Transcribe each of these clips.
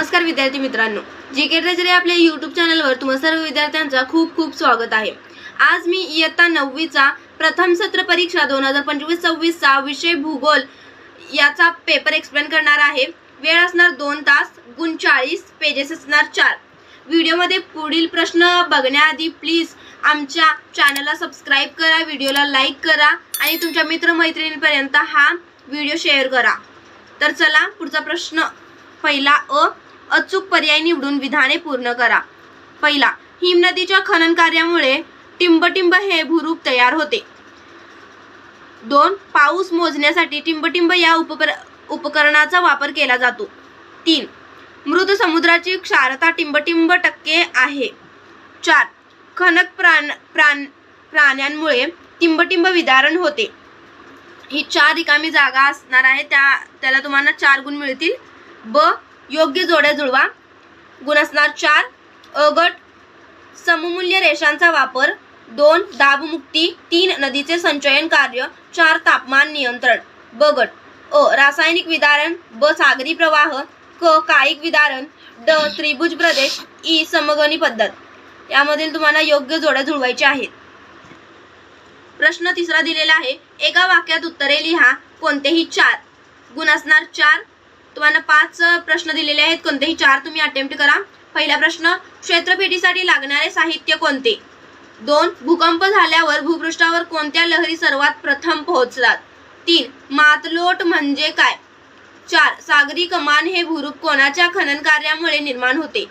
नमस्कार विद्यार्थी मित्रांनो, जीके ट्रेजरी आपल्या YouTube चॅनलवर तुम्हा सर्व विद्यार्थ्यांचा खूप खूप स्वागत आहे। आज मी इयत्ता 9वी चा प्रथम सत्र परीक्षा 2025-26 चा विषय भूगोल याचा पेपर एक्सप्लेन करणार आहे। वेळ असणार 2 तास, गुण 40, पेजेस असणार 4। व्हिडिओमध्ये पुढील प्रश्न बघण्याआधी प्लीज आमच्या चॅनलला सबस्क्राइब करा, व्हिडिओला लाईक करा आणि तुमच्या मित्रमैत्रिणींपर्यंत हा व्हिडिओ शेअर करा। तर चला पुढचा प्रश्न पहिला अचूक पर्याय निवडून विधाने पूर्ण करा। पहिला, हिमनदीच्या खनन कार्यामुळे टिंबटिंब हे भूरूप तयार होते। 2, पाऊस मोजण्यासाठी टिंबटिंब या उपकरणाचा वापर केला जातो। 3, मृत समुद्राची क्षारता टिंबटिंब टक्के आहे। 4, खनक प्राण्यांमुळे टिंबटिंब विदारण होते। ही 4 रिकामी जागा असणार आहे, त्याला तुम्हाला 4 गुण मिळतील। ब, योग्य जोड्या जुळवा, गुण असणार 4। अ गट, सममूल्य रेषांचा वापर। 2, दाबमुक्ती। 3, नदीचे संचयन कार्य। 4, तापमान नियंत्रण। ब गट, अ, रासायनिक विदारण। ब, सागरी प्रवाह। क, कायिक विदारण। ड, त्रिभुज प्रदेश। ई, समगणी पद्धत। यामधील तुम्हाला योग्य जोड्या जुळवायच्या आहेत। प्रश्न तिसरा दिलेला आहे, एका वाक्यात उत्तरे लिहा, कोणतेही 4, गुण असणार 4। तुम्हाला 5 प्रश्न दिलेले आहेत, कोणतेही 4 तुम्ही अटेम्प्ट करा। पहिला प्रश्न, क्षेत्रफेटीसाठी लागणारे साहित्य कोणते? 2, भूकंप झाल्यावर भूपृष्ठावर कोणत्या लहरी सर्वात प्रथम पोहोचतात? 3, मातलोट म्हणजे काय? 4, सागरी कमान हे भूरूप कोणाच्या खनन कार्यामुळे निर्माण होते?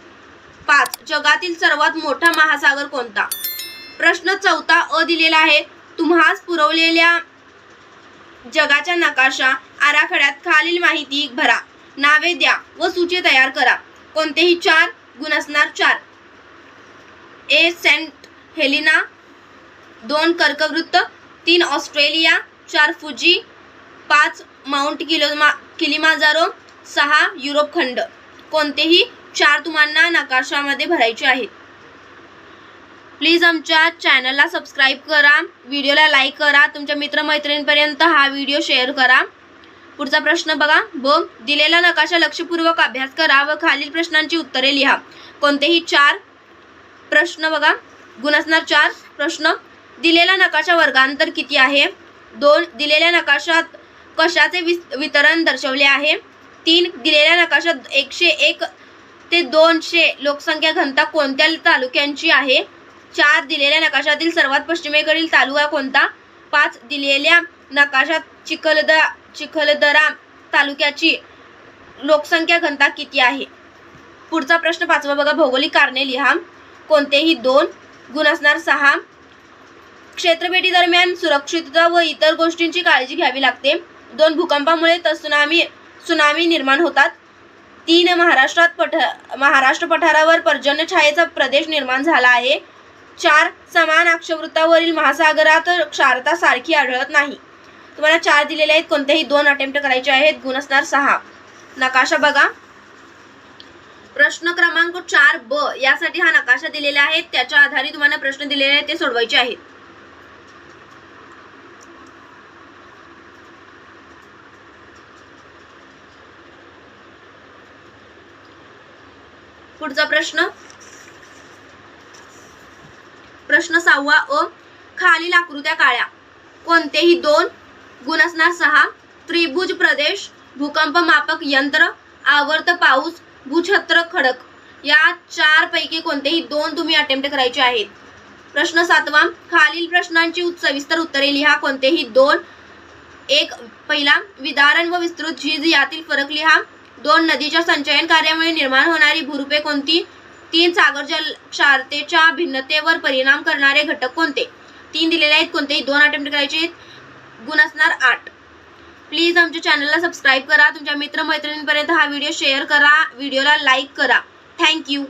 5, जगातील सर्वात मोठा महासागर कोणता? प्रश्न चौथा अ दिलेला आहे, तुम्हास पुरवलेल्या जगाच्या नकाशा आराखड्यात खालील माहिती भरा, नावे द्या व सूची तयार करा। कोणतेही 4, गुण असणार 4। ए, सेंट हेलिना। 2, कर्कवृत्त। 3, Australia. 4, Fuji. 5, Mount Kilimanjaro. 6, Europe खंड। कोणतेही 4 तुम्हाला नकाशामध्ये भरायचे आहेत। प्लीज आमच्या चॅनलला सबस्क्राइब करा, व्हिडिओला लाईक करा, तुमच्या मित्रमैत्रिणींपर्यंत हा व्हिडिओ शेअर करा। पुढचा प्रश्न बघा। ब, दिलेला नकाशा लक्षपूर्वक अभ्यास करा व खालील प्रश्नांची उत्तरे लिहा। कोणतेही 4 प्रश्न बघा, गुण असणार 4। प्रश्न, दिलेला नकाशा वर्गांतर किती आहे? 2, दिलेल्या नकाशात कशाचे वितरण दर्शवले आहे? 3, दिलेल्या नकाशात 101 ते 200 लोकसंख्या घनता कोणत्या तालुक्यांची आहे? 4, दिलेल्या नकाशातील सर्वात पश्चिमेकडील तालुका कोणता? 5, दिलेल्या नकाशात चिखलदरा तालुक्याची लोकसंख्या घनता किती आहे? पुढचा प्रश्न 5वा बघा, भौगोलिक कारणे लिहा। कोणतेही 2, गुण असणार 6। क्षेत्रफेटी दरम्यान सुरक्षितता व इतर गोष्टींची काळजी घ्यावी लागते। 2, भूकंपामुळे त्सुनामी निर्माण होतात। 3, महाराष्ट्र पठारावर पर्जन्य छायेचा प्रदेश निर्माण झाला आहे। 4, समान अक्षवृत्तावरील महासागरात क्षारता सारखी आढळत नाही। तुम्हाला 4 दिलेले आहेत, कोणतेही 2 अटेम्प्ट करायचे आहेत, गुण असणार 6। नकाशा बघा। प्रश्न क्रमांक 4 ब, यासाठी हा नकाशा दिलेला आहे, त्याच्या आधारे तुम्हाला प्रश्न दिलेले आहेत ते सोडवायचे आहेत। पुढचा प्रश्न 6वा अ, खालील आकृत्या काढा। कोणतेही 2, गुण असणार 6। त्रिभुज प्रदेश, भूकंप मापक यंत्र, आवर्त पाऊस, भूछत्र खडक। या 4 पैकी कोणतेही 2 तुम्ही अटेम्प्ट करायचे आहेत। प्रश्न 7वा, खालील प्रश्नांची सविस्तर उत्तरे लिहा। कोणतेही 2। 1, पहिला, विदारण व विस्तृत झीज यातील फरक लिहा। 2, नदीच्या संचयन कार्यामुळे निर्माण होणारी भूरूपे कोणती? 3, सागर जल क्षारतेच्या भिन्नतेवर परिणाम करणारे घटक कोणते? 3 दिलेले आहेत, कोणतेही 2 अटेम्प्ट करायचे आहेत, गुण असणार 8। प्लीज आमच्या चॅनलला सबस्क्राइब करा, तुमच्या मित्रमैत्रिणींपर्यंत हा व्हिडिओ शेअर करा, व्हिडिओला लाईक करा। थँक्यू।